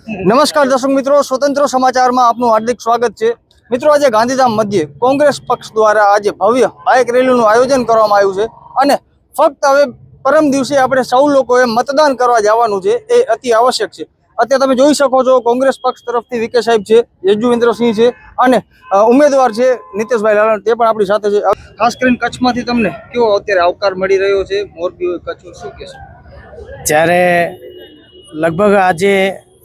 નમસ્કાર દર્શક મિત્રો, સ્વતંત્ર સમાચારમાં આપનું હાર્દિક સ્વાગત છે। મિત્રો, આજે ગાંધીધામ મધ્યે કોંગ્રેસ પક્ષ દ્વારા આજે ભવ્ય બાઇક રેલીનું આયોજન કરવામાં આવ્યું છે અને ફક્ત હવે પરમ દિવસે આપણે સૌ લોકોએ મતદાન કરવા જવાનું છે, એ અતિ આવશ્યક છે। અત્યારે તમે જોઈ શકો છો કોંગ્રેસ પક્ષ તરફથી વિકે સાહેબ છે, યજુવેન્દ્રસિંહ છે અને ઉમેદવાર છે નીતેશભાઈ લાલણ, તે પણ આપણી સાથે છે। ખાસ કરીને કચ્છમાંથી તમને કેવો અત્યારે આવકાર મળી રહ્યો છે? મોરબી હોય, કચ્છ હોય, શું કહેશો? જ્યારે લગભગ આજે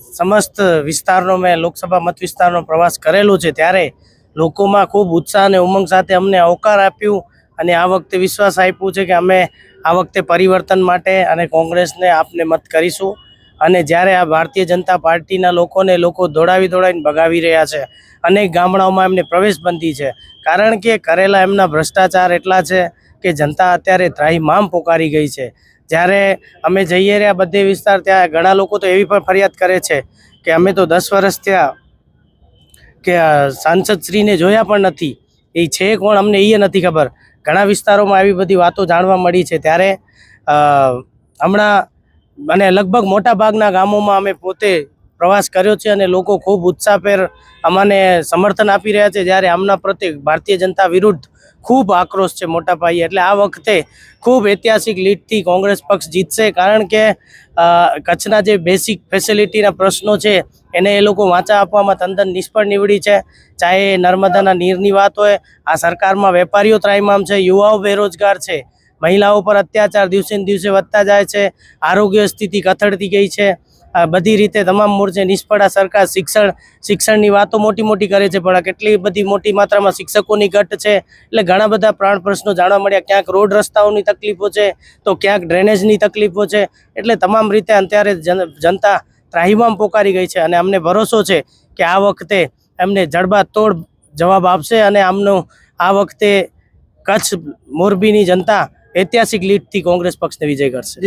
સમસ્ત વિસ્તારનો મેં લોકસભા મત વિસ્તારનો પ્રવાસ કરેલો છે, ત્યારે લોકોમાં ખૂબ ઉત્સાહ અને ઉમંગ સાથે અમને આવકાર આપ્યું અને આ વખતે વિશ્વાસ આપ્યું છે કે અમે આ વખતે પરિવર્તન માટે અને કોંગ્રેસને આપને મત કરીશું। અને જ્યારે આ ભારતીય જનતા પાર્ટીના લોકોને લોકો દોડાવીને ભગાવી રહ્યા છે, અનેક ગામડાઓમાં એમને પ્રવેશબંધી છે, કારણ કે કરેલા એમના ભ્રષ્ટાચાર એટલા છે કે જનતા અત્યારે ત્રાહિમામ પોકારી ગઈ છે। જ્યારે અમે જઈએ રહ્યા બધે વિસ્તાર, ત્યાં ઘણા લોકો તો એવી પણ ફરિયાદ કરે છે કે અમે તો 10 વર્ષ થયા કે સાંસદશ્રીને જોયા પણ નથી, એ છે કોણ અમને એ નથી ખબર। ઘણા વિસ્તારોમાં આવી બધી વાતો જાણવા મળી છે। ત્યારે હમણાં અને લગભગ મોટા ભાગના ગામોમાં અમે પોતે પ્રવાસ કર્યો છે અને લોકો ખૂબ ઉત્સાહભેર અમને સમર્થન આપી રહ્યા છે। જ્યારે આમના પ્રત્યે ભારતીય જનતા વિરુદ્ધ ખૂબ આક્રોશ છે મોટા પાયે, એટલે આ વખતે ખૂબ ઐતિહાસિક લીડથી કોંગ્રેસ પક્ષ જીતશે, કારણ કે કચ્છના જે બેસિક ફેસિલિટીના પ્રશ્નો છે એને એ લોકો વાંચા આપવામાં તદ્દન નિષ્ફળ નીવડી છે। ચાહે નર્મદાના નીરની વાત હોય, આ સરકારમાં વેપારીઓ ત્રાહિમામ છે, યુવાઓ બેરોજગાર છે, મહિલાઓ પર અત્યાચાર દિવસે ને દિવસે વધતા જાય છે, આરોગ્ય સ્થિતિ કથળતી ગઈ છે, બધી રીતે તમામ મોરચે નિષ્ફળ આ સરકાર। શિક્ષણની વાતો મોટી કરે છે, પણ કેટલી બધી મોટી માત્રામાં શિક્ષકોની ઘટ છે, એટલે ઘણા બધા પ્રાણ પ્રશ્નો જાણવા મળ્યા। ક્યાંક રોડ રસ્તાઓની તકલીફો છે, તો ક્યાંક ડ્રેનેજની તકલીફો છે, એટલે તમામ રીતે અત્યારે જનતા ત્રાહિમામ પોકારી ગઈ છે અને અમને ભરોસો છે કે આ વખતે એમને જડબાતોડ જવાબ આપશે અને આમનો આ વખતે કચ્છ મોરબીની જનતા ઐતિહાસિક લીડથી કોંગ્રેસ પક્ષને વિજય કરશે।